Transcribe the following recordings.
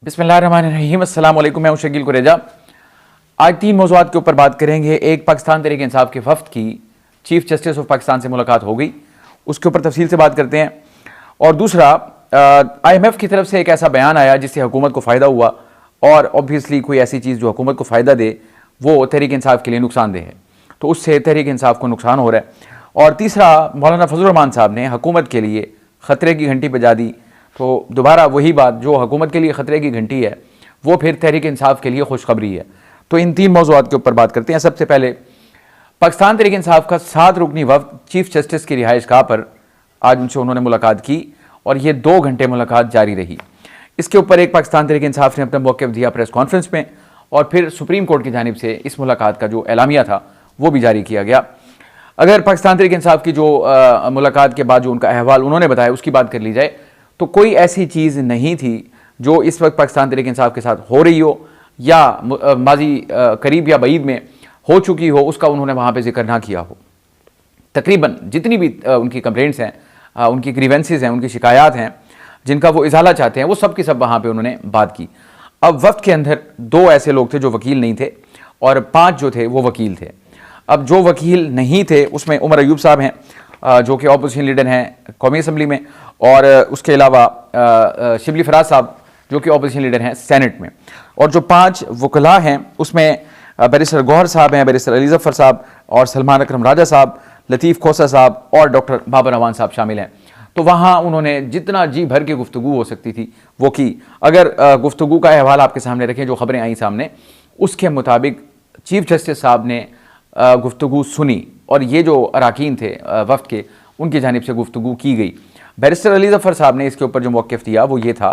बिस्मिल्लाहिर्रहमानिर्रहीम, अस्सलाम वालेकुम। मैं हूं शकील कुरेजा। आज 3 मौज़ूआत के ऊपर बात करेंगे। एक, पाकिस्तान तहरीक इंसाफ के वफ़द की चीफ जस्टिस ऑफ पाकिस्तान से मुलाकात हो गई, उसके ऊपर तफसील से बात करते हैं। और दूसरा, IMF की तरफ से एक ऐसा बयान आया जिससे हुकूमत को फ़ायदा हुआ, और ऑब्वियसली कोई ऐसी चीज़ जो हुकूमत को फ़ायदा दे वो तहरीक इंसाफ के लिए नुकसानदेह है, तो उससे तहरीक इंसाफ को नुकसान हो रहा है। और तीसरा, मौलाना फजल रहमान साहब ने हुकूमत के लिए ख़तरे की घंटी बजा दी। तो दोबारा वही बात, जो हुकूमत के लिए ख़तरे की घंटी है वो फिर तहरीक इंसाफ के लिए खुशखबरी है। तो इन 3 मौज़ूआत के ऊपर बात करते हैं। सबसे पहले, पाकिस्तान तहरीक इंसाफ का 7 रुकनी वफ़द चीफ जस्टिस की रिहाइश गाह पर आज उनसे उन्होंने मुलाकात की और ये 2 घंटे मुलाकात जारी रही। इसके ऊपर एक, पाकिस्तान तहरीक इंसाफ ने अपना मौक़िफ़ दिया प्रेस कॉन्फ्रेंस में, और फिर सुप्रीम कोर्ट की जानिब से इस मुलाकात का जो एलामिया था वो भी जारी किया गया। अगर पाकिस्तान तहरीक इंसाफ की जो मुलाकात के बाद जो उनका अहवाल उन्होंने बताया उसकी बात कर ली जाए, तो कोई ऐसी चीज़ नहीं थी जो इस वक्त पाकिस्तान तहरीक इंसाफ के साथ हो रही हो या माजी करीब या बईद में हो चुकी हो, उसका उन्होंने वहाँ पे जिक्र ना किया हो। तकरीबन जितनी भी उनकी कंप्लेंट्स हैं, उनकी ग्रीवेंसेस हैं, उनकी शिकायत हैं, जिनका वो इजाला चाहते हैं, वो सब की सब वहाँ पे उन्होंने बात की। अब वक्त के अंदर 2 ऐसे लोग थे जो वकील नहीं थे और 5 जो थे वो वकील थे। अब जो वकील नहीं थे उसमें उमर अयूब साहब हैं, जो कि अपोजिशन लीडर हैं कौमी असम्बली में, और उसके अलावा शिबली फराज साहब जो कि अपोजिशन लीडर हैं सेनेट में। और जो 5 वकला हैं उसमें बैरिस्टर गौहर साहब हैं, बैरिस्टर अली जफ़र साहब और सलमान अकरम राजा साहब, लतीफ़ खोसा साहब और डॉक्टर बाबर अवान साहब शामिल हैं। तो वहाँ उन्होंने जितना जी भर के गुफ्तगू हो सकती थी वो की। अगर गुफ्तगू का अहवाल आपके सामने रखें, जो खबरें आई सामने, उसके मुताबिक चीफ जस्टिस साहब ने गुफ्तगू सुनी और ये जो अराकीन थे वफ़द के, उनकी जानिब से गुफ्तगू की गई। बैरिस्टर अली जफ़र साहब ने इसके ऊपर जो मौक़िफ़ दिया वो ये था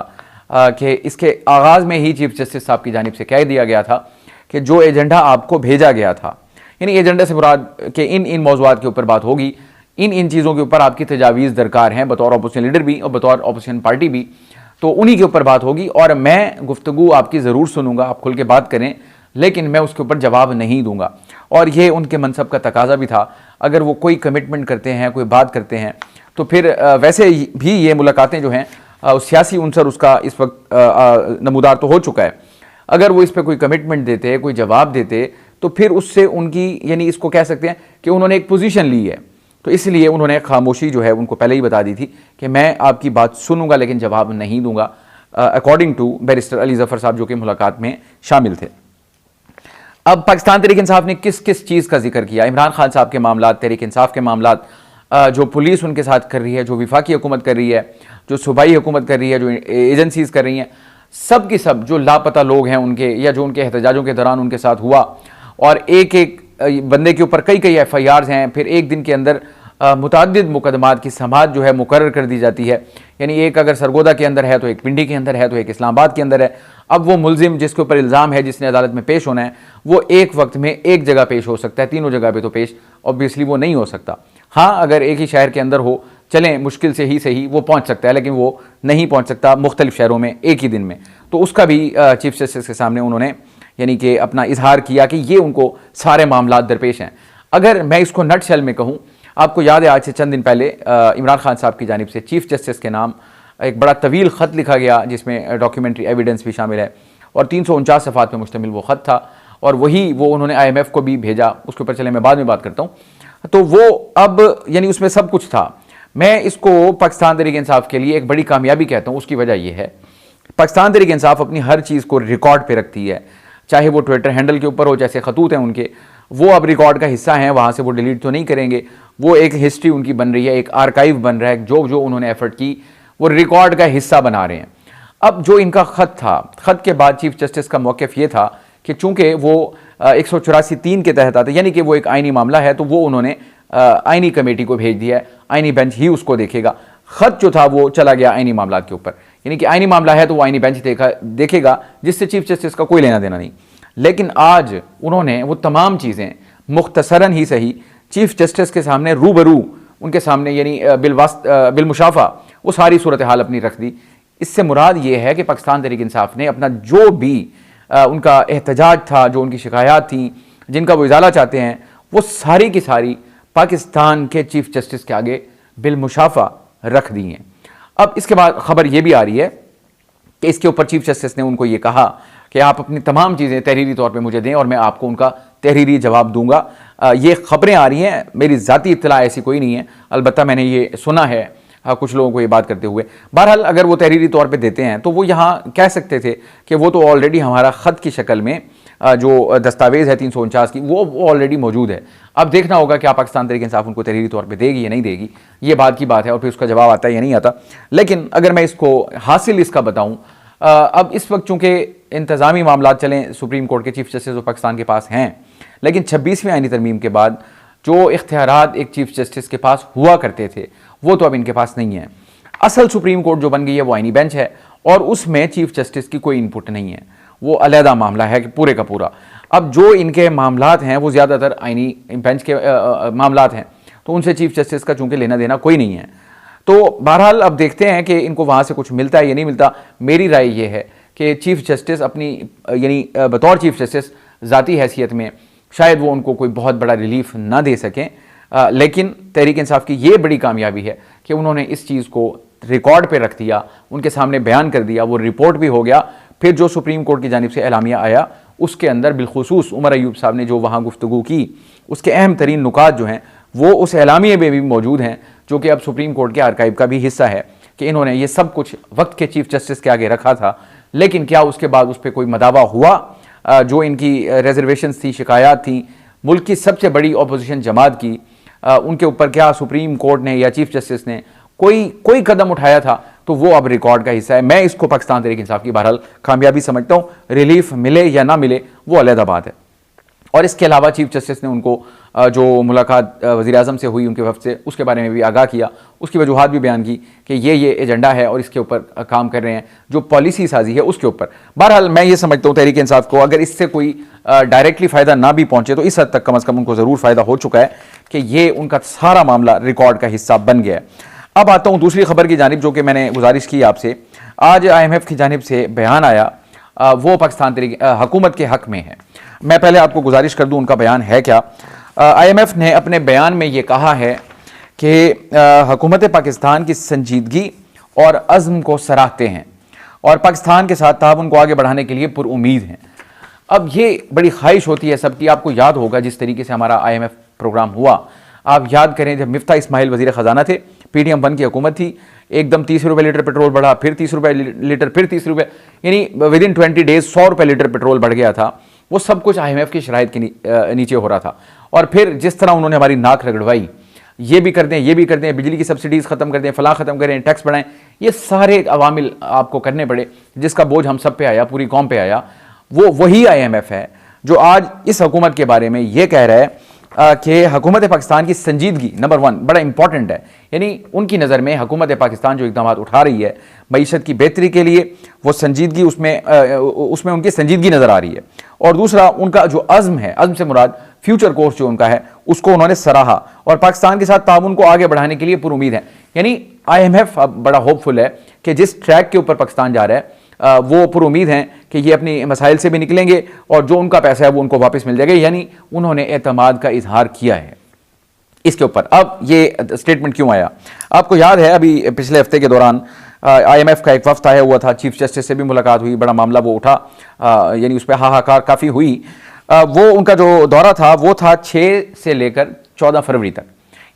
कि इसके आगाज़ में ही चीफ जस्टिस साहब की जानिब से कह दिया गया था कि जो एजेंडा आपको भेजा गया था, यानी एजेंडा से मुराद कि इन मौज़ूआत के ऊपर बात होगी, इन चीज़ों के ऊपर आपकी तजावीज़ दरकार हैं बतौर अपोजिशन लीडर भी और बतौर अपोजिशन पार्टी भी, तो उन्हीं के ऊपर बात होगी। और मैं गुफ्तगू आपकी ज़रूर सुनूंगा, आप खुल के बात करें, लेकिन मैं उसके ऊपर जवाब नहीं दूंगा। और ये उनके मनसब का तकाजा भी था। अगर वो कोई कमिटमेंट करते हैं, कोई बात करते हैं, तो फिर वैसे भी ये मुलाकातें जो हैं सियासी उनसर उसका इस वक्त नमूदार तो हो चुका है। अगर वो इस पर कोई कमिटमेंट देते, कोई जवाब देते, तो फिर उससे उनकी, यानी इसको कह सकते हैं कि उन्होंने एक पोजीशन ली है। तो इसलिए उन्होंने खामोशी जो है उनको पहले ही बता दी थी कि मैं आपकी बात सुनूंगा लेकिन जवाब नहीं दूंगा, according to barrister Ali Zafar साहब जो कि मुलाकात में शामिल थे। अब पाकिस्तान तहरीक इंसाफ ने किस किस चीज़ का जिक्र किया? इमरान खान साहब के मामला, तहरीक इंसाफ के मामला, जो पुलिस उनके साथ कर रही है, जो विफाकी हुकूमत कर रही है, जो सूबाई हुकूमत कर रही है, जो एजेंसीज़ कर रही हैं, सब की सब जो लापता लोग हैं उनके, या जो उनके एहतजाजों के दौरान उनके साथ हुआ, और एक एक बंदे के ऊपर कई FIRs हैं, फिर एक दिन के अंदर मुतअद्दिद मुकदमात की समाअत जो है मुकर्रर कर दी जाती है। यानी एक अगर सरगोदा के अंदर है, तो एक पिंडी के अंदर है, तो एक इस्लामाबाद के अंदर है। अब वो मुलजिम जिसके ऊपर इल्ज़ाम है, जिसने अदालत में पेश होना है, वो एक वक्त में एक जगह पेश हो सकता है, तीनों जगह पे तो पेश ऑब्वियसली वो नहीं हो सकता। हाँ, अगर एक ही शहर के अंदर हो, चलें मुश्किल से ही सही वो पहुँच सकता है, लेकिन वो नहीं पहुँच सकता मुख्तलिफ शहरों में एक ही दिन में। तो उसका भी चीफ जस्टिस के सामने उन्होंने यानी कि अपना इजहार किया कि ये उनको सारे मामला दरपेश हैं। अगर मैं इसको नट शेल में कहूँ, आपको याद है आज से चंद दिन पहले इमरान खान साहब की जानिब से चीफ जस्टिस के नाम एक बड़ा तवील ख़त लिखा गया, जिसमें डॉक्यूमेंट्री एविडेंस भी शामिल है, और 349 सफ़ात पर मुश्तमिल वो ख़त था, और वही वो उन्होंने IMF को भी भेजा। उसके ऊपर चले मैं बाद में बात करता हूँ। तो वो अब यानी उसमें सब कुछ था। मैं इसको पाकिस्तान तहरीक इंसाफ के लिए एक बड़ी कामयाबी कहता हूँ। उसकी वजह यह है, पाकिस्तान तहरीक इंसाफ अपनी हर चीज़ को रिकॉर्ड पर रखती है, चाहे वो ट्विटर हैंडल के ऊपर हो, जैसे खतूत हैं उनके, वो अब रिकॉर्ड का हिस्सा हैं, वहाँ से वो डिलीट तो नहीं करेंगे। वो एक हिस्ट्री उनकी बन रही है, एक आर्काइव बन रहा है, जो जो उन्होंने एफर्ट की वो रिकॉर्ड का हिस्सा बना रहे हैं। अब जो इनका ख़त था, ख़त के बाद चीफ जस्टिस का मौक़िफ़ ये था कि चूँकि वो 184(3) के तहत आता है, यानी कि वो एक आइनी मामला है, तो वो उन्होंने आइनी कमेटी को भेज दिया है, आइनी बेंच ही उसको देखेगा। ख़त जो था वो चला गया आइनी मामला के ऊपर, यानी कि आइनी मामला है तो वो आइनी बेंच देखेगा, जिससे चीफ जस्टिस का कोई लेना देना नहीं। लेकिन आज उन्होंने वो तमाम चीज़ें मुख्तसरन ही सही चीफ जस्टिस के सामने रूबरू, उनके सामने यानी बिलमुशाफा वो सारी सूरत हाल अपनी रख दी। इससे मुराद ये है कि पाकिस्तान तहरीक इंसाफ ने अपना जो भी उनका एहतजाज था, जो उनकी शिकायत थी, जिनका वो इजाला चाहते हैं, वो सारी की सारी पाकिस्तान के चीफ जस्टिस के आगे बिलमुशाफा रख दी हैं। अब इसके बाद खबर ये भी आ रही है कि इसके ऊपर चीफ जस्टिस ने उनको ये कहा कि आप अपनी तमाम चीज़ें तहरीरी तौर पे मुझे दें और मैं आपको उनका तहरीरी जवाब दूंगा। ये खबरें आ रही हैं, मेरी ज़ाती इत्तला ऐसी कोई नहीं है, अलबत्ता मैंने ये सुना है कुछ लोगों को ये बात करते हुए। बहरहाल अगर वो तहरीरी तौर पे देते हैं तो वो यहाँ कह सकते थे कि वो तो ऑलरेडी हमारा ख़त की शक्ल में जो दस्तावेज़ है 349 की वो ऑलरेडी मौजूद है। अब देखना होगा कि पाकिस्तान तहरीक इंसाफ उनको तहरीरी तौर पे देगी या नहीं देगी, ये बात की बात है, और फिर उसका जवाब आता है या नहीं आता। लेकिन अगर मैं इसको हासिल इसका बताऊँ, अब इस वक्त चूँकि इंतज़ामी मामला चलें सुप्रीम कोर्ट के चीफ जस्टिस ऑफ पाकिस्तान के पास हैं, लेकिन 26वीं आईनी तरमीम के बाद जो इख्तियारात एक चीफ जस्टिस के पास हुआ करते थे वो तो अब इनके पास नहीं है। असल सुप्रीम कोर्ट जो बन गई है वो आईनी बेंच है और उसमें चीफ जस्टिस की कोई इनपुट नहीं है, वो अलहदा मामला है कि पूरे का पूरा। अब जो इनके मामलात हैं वो ज़्यादातर आईनी बेंच के मामलात हैं, तो उनसे चीफ जस्टिस का चूँकि लेना देना कोई नहीं है। तो बहरहाल अब देखते हैं कि इनको वहाँ से कुछ मिलता है या नहीं मिलता। मेरी राय ये है कि चीफ जस्टिस अपनी यानी बतौर चीफ जस्टिस ज़ाती हैसियत में शायद वो उनको कोई बहुत बड़ा रिलीफ ना दे सकें, लेकिन तहरीक इंसाफ की ये बड़ी कामयाबी है कि उन्होंने इस चीज़ को रिकॉर्ड पे रख दिया, उनके सामने बयान कर दिया, वो रिपोर्ट भी हो गया। फिर जो सुप्रीम कोर्ट की जानिब से एलामिया आया उसके अंदर बिलखुसूस उमर अयूब साहब ने जो वहाँ गुफ्तगू की उसके अहम तरीन नुकात जो हैं वो उस एलामिया में भी मौजूद हैं, जो कि अब सुप्रीम कोर्ट के आर्काइव का भी हिस्सा है कि इन्होंने ये सब कुछ वक्त के चीफ जस्टिस के आगे रखा था। लेकिन क्या उसके बाद उस पर कोई मदावा हुआ? जो इनकी रिजर्वेशंस थी, शिकायत थी मुल्क की सबसे बड़ी अपोजिशन जमात की, उनके ऊपर क्या सुप्रीम कोर्ट ने या चीफ जस्टिस ने कोई कदम उठाया था? तो वो अब रिकॉर्ड का हिस्सा है। मैं इसको पाकिस्तान तहरीक इंसाफ की बहरहाल कामयाबी समझता हूँ। रिलीफ मिले या ना मिले वो अलहदा बात है। और इसके अलावा चीफ जस्टिस ने उनको जो मुलाकात वज़ीर आज़म से हुई उनके वफ़द से, उसके बारे में भी आगाह किया, उसकी वजूहात भी बयान की कि ये एजेंडा है और इसके ऊपर काम कर रहे हैं, जो पॉलिसी साजी है उसके ऊपर। बहरहाल मैं ये समझता हूँ तहरीक इंसाफ को अगर इससे कोई डायरेक्टली फ़ायदा ना भी पहुँचे तो इस हद तक कम अज़ कम उनको ज़रूर फ़ायदा हो चुका है कि ये उनका सारा मामला रिकॉर्ड का हिस्सा बन गया है। अब आता हूँ दूसरी खबर की जानिब, जो कि मैंने गुजारिश की आपसे। आज IMF की जानिब से बयान आया, वो पाकिस्तान तहरीक हुकूमत के हक़ में है। मैं पहले आपको गुजारिश कर दूँ उनका बयान है क्या। IMF ने अपने बयान में ये कहा है कि हुकूमत पाकिस्तान की संजीदगी और अज़्म को सराहते हैं और पाकिस्तान के साथ ताउन को आगे बढ़ाने के लिए पुरुमीद हैं। अब ये बड़ी ख्वाहिश होती है सबकी। आपको याद होगा जिस तरीके से हमारा IMF प्रोग्राम हुआ, आप याद करें जब मिफ्ता इस्माइल वज़ीर ख़जाना थे, PDM 1 की हुकूमत थी, एकदम 30 रुपये लीटर पेट्रोल बढ़ा, फिर 30 रुपये लीटर, फिर 30 रुपये, यानी विदिन 20 डेज 100 रुपये लीटर पेट्रोल बढ़ गया था। वो सब कुछ IMF की शराइत के नीचे हो रहा था। और फिर जिस तरह उन्होंने हमारी नाक रगड़वाई, ये भी कर दें, ये भी कर दें, बिजली की सब्सिडीज़ ख़त्म कर दें, फलां ख़त्म करें, टैक्स बढ़ाएं, ये सारे अवामिल आपको करने पड़े, जिसका बोझ हम सब पे आया, पूरी कौम पे आया। वो वही IMF है जो आज इस हुकूमत के बारे में ये कह रहा है कि हुकूमत पाकिस्तान की संजीदगी नंबर 1 बड़ा इंपॉर्टेंट है। यानी उनकी नज़र में हुकूमत पाकिस्तान जो इक़दाम उठा रही है मईशत की बेहतरी के लिए, वो संजीदगी उसमें उनकी संजीदगी नज़र आ रही है। और दूसरा उनका जो अज़्म है, अज़्म से मुराद फ्यूचर कोर्स जो उनका है, उसको उन्होंने सराहा और पाकिस्तान के साथ ताउन को आगे बढ़ाने के लिए पुरुमीद है। यानी IMF अब बड़ा होपफुल है कि जिस ट्रैक के ऊपर पाकिस्तान जा रहा है वो पुरुमीद हैं कि ये अपनी मसाइल से भी निकलेंगे और जो उनका पैसा है वो उनको वापस मिल जाएगा। यानी उन्होंने एतमाद का इजहार किया है इसके ऊपर। अब ये स्टेटमेंट क्यों आया? आपको याद है अभी पिछले हफ्ते के दौरान IMF का एक वफ्द आया हुआ था, चीफ जस्टिस से भी मुलाकात हुई, बड़ा मामला वो उठा, यानी उस पर हाहाकार काफ़ी हुई। वो उनका जो दौरा था वो था 6 से लेकर 14 फरवरी तक,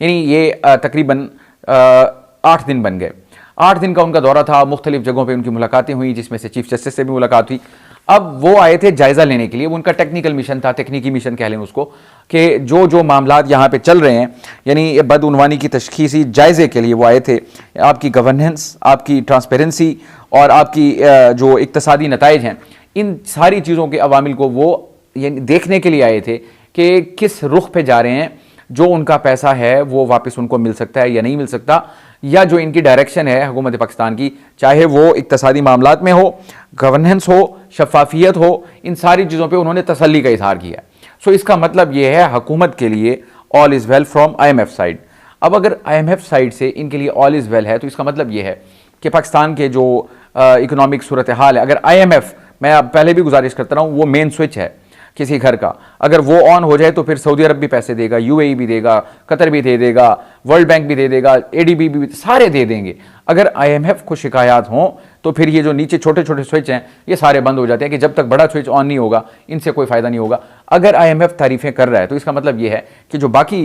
यानी ये तकरीबन 8 दिन बन गए। 8 दिन का उनका दौरा था, मुख्तलिफ जगहों पे उनकी मुलाकातें हुई, जिसमें से चीफ जस्टिस से भी मुलाकात हुई। अब वो आए थे जायज़ा लेने के लिए, वो उनका टेक्निकल मिशन था, तकनीकी मिशन कह लें उसको, कि जो मामलात यहाँ पे चल रहे हैं, यानी बदउनवानी की तशखीसी जायज़े के लिए वो आए थे। आपकी गवर्नेंस, आपकी ट्रांसपेरेंसी और आपकी जो इक्तसादी नताइज हैं, इन सारी चीज़ों के अवामिल को वो यानी देखने के लिए आए थे कि किस रुख पे जा रहे हैं, जो उनका पैसा है वो वापस उनको मिल सकता है या नहीं मिल सकता, या जो इनकी डायरेक्शन है हुकूमत पाकिस्तान की, चाहे वो इक्तसादी मामलात में हो, गवर्नेंस हो, शफाफियत हो, इन सारी चीज़ों पे उन्होंने तसल्ली का इजहार किया। सो इसका मतलब ये है हुकूमत के लिए all is well from IMF side. अब अगर IMF साइड से इनके लिए ऑल इज़ वेल है तो इसका मतलब ये है कि पाकिस्तान के जो इकोनॉमिक सूरत हाल है, अगर IMF, मैं अब पहले भी गुजारिश करता रहा हूँ, वो मेन स्विच है किसी घर का, अगर वो ऑन हो जाए तो फिर सऊदी अरब भी पैसे देगा, UAE भी देगा, कतर भी दे देगा, वर्ल्ड बैंक भी दे देगा, एडीबी भी, सारे दे देंगे। अगर आईएमएफ को शिकायत हों तो फिर ये जो नीचे छोटे छोटे स्विच हैं ये सारे बंद हो जाते हैं कि जब तक बड़ा स्विच ऑन नहीं होगा इनसे कोई फायदा नहीं होगा। अगर आईएमएफ तारीफें कर रहा है तो इसका मतलब ये है कि जो बाकी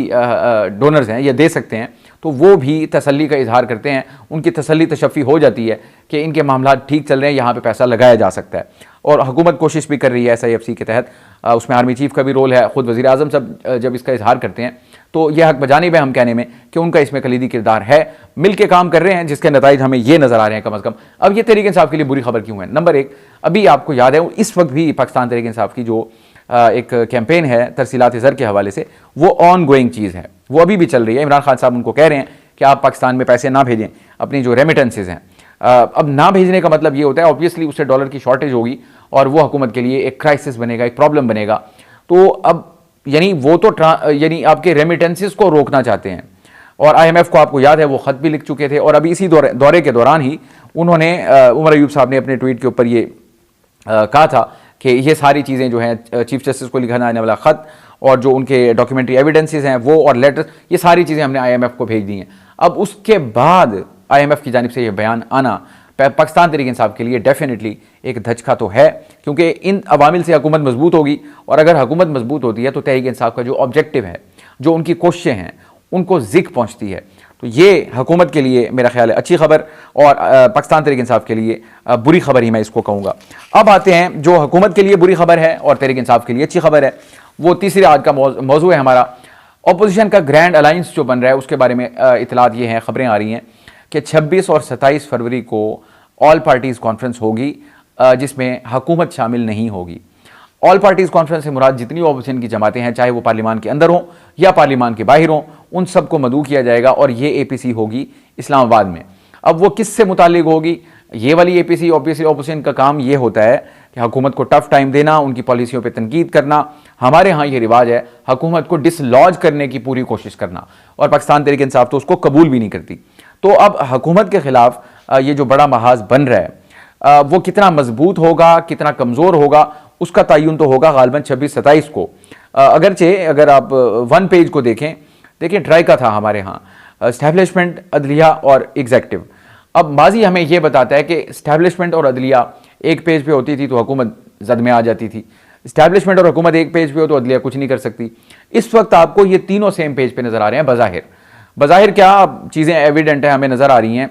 डोनर्स हैं ये दे सकते हैं, तो वो भी तसल्ली का इजहार करते हैं, उनकी तसल्ली तशफ़ी हो जाती है कि इनके मामला ठीक चल रहे हैं, यहाँ पे पैसा लगाया जा सकता है। और हुकूमत कोशिश भी कर रही है SIFC के तहत, उसमें आर्मी चीफ का भी रोल है, खुद वज़ीर आज़म सब जब इसका इजहार करते हैं तो यह हक बजानिब है हम कहने में कि उनका इसमें कलीदी किरदार है, मिल के काम कर रहे हैं, जिसके नताइज हमें ये नज़र आ रहे हैं कम अज़ कम। अब ये तहरीक इंसाफ के लिए बुरी खबर क्यों है? नंबर एक, अभी आपको याद है इस वक्त भी पाकिस्तान तहरीक इंसाफ की जो एक कैंपेन है तरसीलात ज़र के हवाले से, वो ऑन गोइंग चीज़ है, वो अभी भी चल रही है। इमरान खान साहब उनको कह रहे हैं कि आप पाकिस्तान में पैसे ना भेजें, अपनी जो रेमिटेंसेज हैं। अब ना भेजने का मतलब ये होता है ऑब्वियसली उससे डॉलर की शॉर्टेज होगी और वो हुकूमत के लिए एक क्राइसिस बनेगा, एक प्रॉब्लम बनेगा। तो अब यानी वो तो यानी आपके रेमिटेंसेस को रोकना चाहते हैं। और IMF को आपको याद है वो ख़त भी लिख चुके थे, और अभी इसी दौरे के दौरान ही उन्होंने उमर अयूब साहब ने अपने ट्वीट के ऊपर ये कहा था कि ये सारी चीज़ें जो हैं चीफ जस्टिस को लिखा आने वाला ख़त और जो उनके डॉक्यूमेंट्री एविडेंसेस हैं वो और लेटर्स, ये सारी चीज़ें हमने IMF को भेज दी हैं। अब उसके बाद IMF की जानिब से ये बयान आना पाकिस्तान तहरीक इंसाफ के लिए डेफिनेटली एक धचका तो है, क्योंकि इन अवामिल से हुकूमत मजबूत होगी, और अगर हुकूमत मजबूत होती है तो तहरीक इंसाफ का जो ऑब्जेक्टिव है, जो उनकी कोशिशें हैं, उनको ज़िक पहुँचती है। तो ये हुकूमत के लिए मेरा ख्याल है अच्छी खबर, और पाकिस्तान तहरीक इंसाफ के लिए बुरी खबर ही मैं इसको कहूँगा। अब आते हैं जो हुकूमत के लिए बुरी खबर है और तहरीक इंसाफ के लिए अच्छी खबर है, वो तीसरे आज का मौजू है हमारा। अपोजिशन का ग्रैंड अलायंस जो बन रहा है उसके बारे में इतलात ये हैं, खबरें आ रही हैं कि 26 और 27 फरवरी को ऑल पार्टीज़ कॉन्फ्रेंस होगी जिसमें हुकूमत शामिल नहीं होगी। ऑल पार्टीज़ कॉन्फ्रेंस से मुराद जितनी अपोजिशन की जमातें हैं, चाहे वो पार्लियामान के अंदर हों या पार्लियामान के बाहर हों, उन सबको मदऊ किया जाएगा, और ये APC होगी इस्लामाबाद में। अब वो किससे मुताल्लिक होगी? ये वाली APC ऑब्वियसली अपोजिशन का काम ये होता है कि हुकूमत को टफ टाइम देना, उनकी पॉलिसियों पे तनकीद करना। हमारे यहाँ ये रिवाज है हुकूमत को डिसलॉज करने की पूरी कोशिश करना, और पाकिस्तान तहरीक इंसाफ तो उसको कबूल भी नहीं करती। तो अब हुकूमत के खिलाफ ये जो बड़ा महाज बन रहा है वो कितना मजबूत होगा, कितना कमज़ोर होगा, उसका तयन तो होगा गालिबन 26-27 को। अगरचे अगर आप वन पेज को देखें ट्राइका था हमारे यहाँ, एस्टैब्लिशमेंट, अदलिया और एग्जेक्टिव। अब माजी हमें यह बताता है कि एस्टैब्लिशमेंट और अदलिया एक पेज पे होती थी तो हुकूमत जद में आ जाती थी, एस्टैब्लिशमेंट और हुकूमत एक पेज पे हो तो अदलिया कुछ नहीं कर सकती। इस वक्त आपको ये तीनों सेम पेज पे नजर आ रहे हैं बज़ाहिर क्या चीज़ें एविडेंट है, हमें नजर आ रही हैं।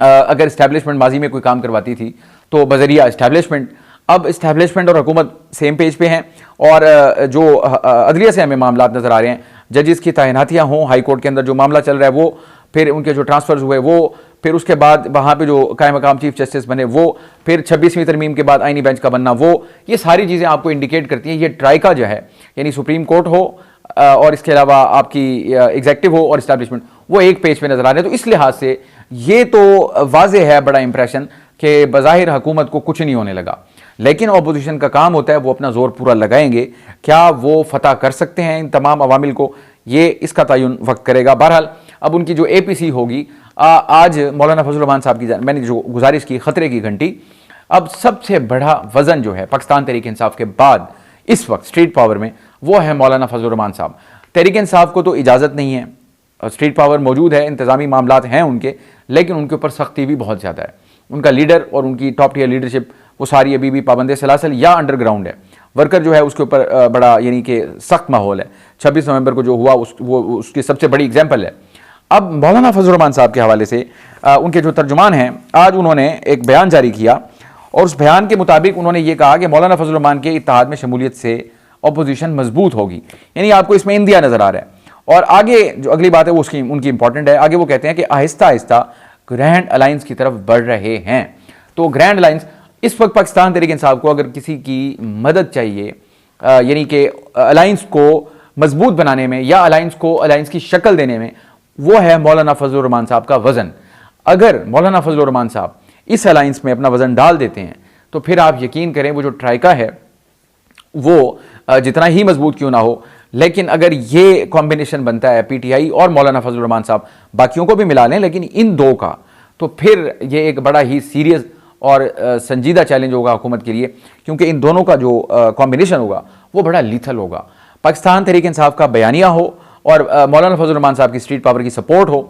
अगर एस्टैब्लिशमेंट माजी में कोई काम करवाती थी तो बजरिया एस्टैब्लिशमेंट, अब एस्टैब्लिशमेंट और हुकूमत सेम पेज पे हैं, और जो अदलिया से हमें मामला नजर आ रहे हैं, जजेस की तैनातियाँ हों हाई कोर्ट के अंदर, जो मामला चल रहा है वो, फिर उनके जो ट्रांसफर्स हुए वो, फिर उसके बाद वहाँ पे जो कायम मकाम चीफ जस्टिस बने वो, फिर 26वीं तरमीम के बाद आईनी बेंच का बनना वो, ये सारी चीज़ें आपको इंडिकेट करती हैं ये ट्राइका जो है, यानी सुप्रीम कोर्ट हो और इसके अलावा आपकी एग्जेक्टिव हो और इस्टेब्लिशमेंट, वो एक पेज पे नजर आ रहे हैं। तो इस लिहाज से ये तो वाज़ेह है बड़ा इंप्रेशन कि बज़ाहिर हुकूमत को कुछ नहीं होने लगा, लेकिन अपोजिशन का काम होता है वो अपना जोर पूरा लगाएंगे। क्या वो फतह कर सकते हैं इन तमाम अवामिल को, ये इसका तयन वक्त करेगा। बहरहाल अब उनकी जो APC होगी, आज मौलाना फजल रहमान साहब की मैंने जो गुजारिश की खतरे की घंटी, अब सबसे बड़ा वजन जो है पाकिस्तान तहरीक इंसाफ के बाद इस वक्त स्ट्रीट पावर में, वो है मौलाना फजल रहमान साहब। तहरीक इंसाफ को तो इजाज़त नहीं है, स्ट्रीट पावर मौजूद है, इंतज़ामी मामलात हैं उनके, लेकिन उनके ऊपर सख्ती भी बहुत ज़्यादा है। उनका लीडर और उनकी टॉप टियर लीडरशिप वो सारी अभी भी पाबंद सलासल या अंडरग्राउंड है। वर्कर जो है उसके ऊपर बड़ा यानी कि सख्त माहौल है। 26 नवंबर को जो हुआ वो उसकी सबसे बड़ी एग्जाम्पल है। अब मौलाना फजल रहमान साहब के हवाले से उनके जो तर्जुमान हैं, आज उन्होंने एक बयान जारी किया, और उस बयान के मुताबिक उन्होंने ये कहा कि मौलाना फजल रहमान के इत्तेहाद में शमूलियत से अपोजिशन मजबूत होगी, यानी आपको इसमें इंदिया नजर आ रहा है। और आगे जो अगली बात है वो उसकी उनकी इंपॉर्टेंट है। आगे वो कहते हैं कि आहिस्ता आहिस्ता ग्रैंड अलायंस की तरफ बढ़ रहे हैं। तो ग्रैंड अलायंस इस वक्त पाकिस्तान तहरीक इंसाफ को अगर किसी की मदद चाहिए, यानी कि अलायंस को मजबूत बनाने में या अलायंस को अलायंस की शक्ल देने में, वो है मौलाना फजल रहमान साहब का वजन। अगर मौलाना फजल रहमान साहब इस अलायंस में अपना वजन डाल देते हैं तो फिर आप यकीन करें वो जो ट्राइका है वो जितना ही मजबूत क्यों ना हो, लेकिन अगर ये कॉम्बिनेशन बनता है PTI और मौलाना फजल रहमान साहब, बाकियों को भी मिला लें लेकिन इन दो का, तो फिर ये एक बड़ा ही सीरियस और संजीदा चैलेंज होगा हुकूमत के लिए, क्योंकि इन दोनों का जो कॉम्बिनेशन होगा वो बड़ा लीथल होगा। पाकिस्तान तहरीक इंसाफ का बयानिया हो और मौलाना फजल रहमान साहब की स्ट्रीट पावर की सपोर्ट हो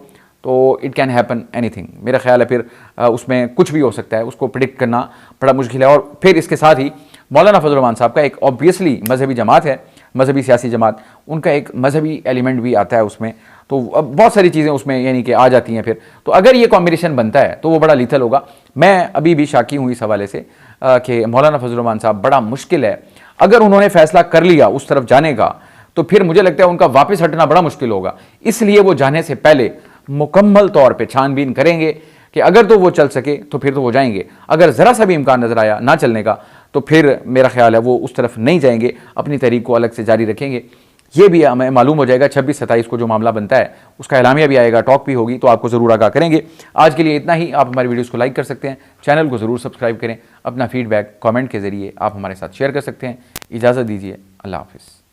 तो इट कैन हैपन एनीथिंग। मेरा ख्याल है फिर उसमें कुछ भी हो सकता है, उसको प्रिडिक्ट करना बड़ा मुश्किल है। और फिर इसके साथ ही मौलाना फजल रहमान साहब का एक ऑब्वियसली मजहबी जमात है, मजहबी सियासी जमात, उनका एक मजहबी एलिमेंट भी आता है उसमें, तो अब बहुत सारी चीज़ें उसमें यानी कि आ जाती हैं फिर। तो अगर ये कॉम्बिनेशन बनता है तो वो बड़ा लीथल होगा। मैं अभी भी शाकी हूँ इस हवाले से कि मौलाना फजल रहमान साहब बड़ा मुश्किल है, अगर उन्होंने फैसला कर लिया उस तरफ जाने का तो फिर मुझे लगता है उनका वापस हटना बड़ा मुश्किल होगा। इसलिए वो जाने से पहले मुकम्मल तौर पे छानबीन करेंगे कि अगर तो वो चल सके तो फिर तो वो जाएंगे, अगर ज़रा सा भी इम्कान नज़र आया ना चलने का तो फिर मेरा ख्याल है वो उस तरफ नहीं जाएंगे, अपनी तहरीक को अलग से जारी रखेंगे। ये भी हमें मालूम हो जाएगा 26-27 को जो मामला बनता है उसका एलामिया भी आएगा, टॉक भी होगी, तो आपको ज़रूर आगाह करेंगे। आज के लिए इतना ही। आप हमारी वीडियोस को लाइक कर सकते हैं, चैनल को ज़रूर सब्सक्राइब करें, अपना फीडबैक कमेंट के ज़रिए आप हमारे साथ शेयर कर सकते हैं। इजाज़त दीजिए, अल्लाह हाफिज़।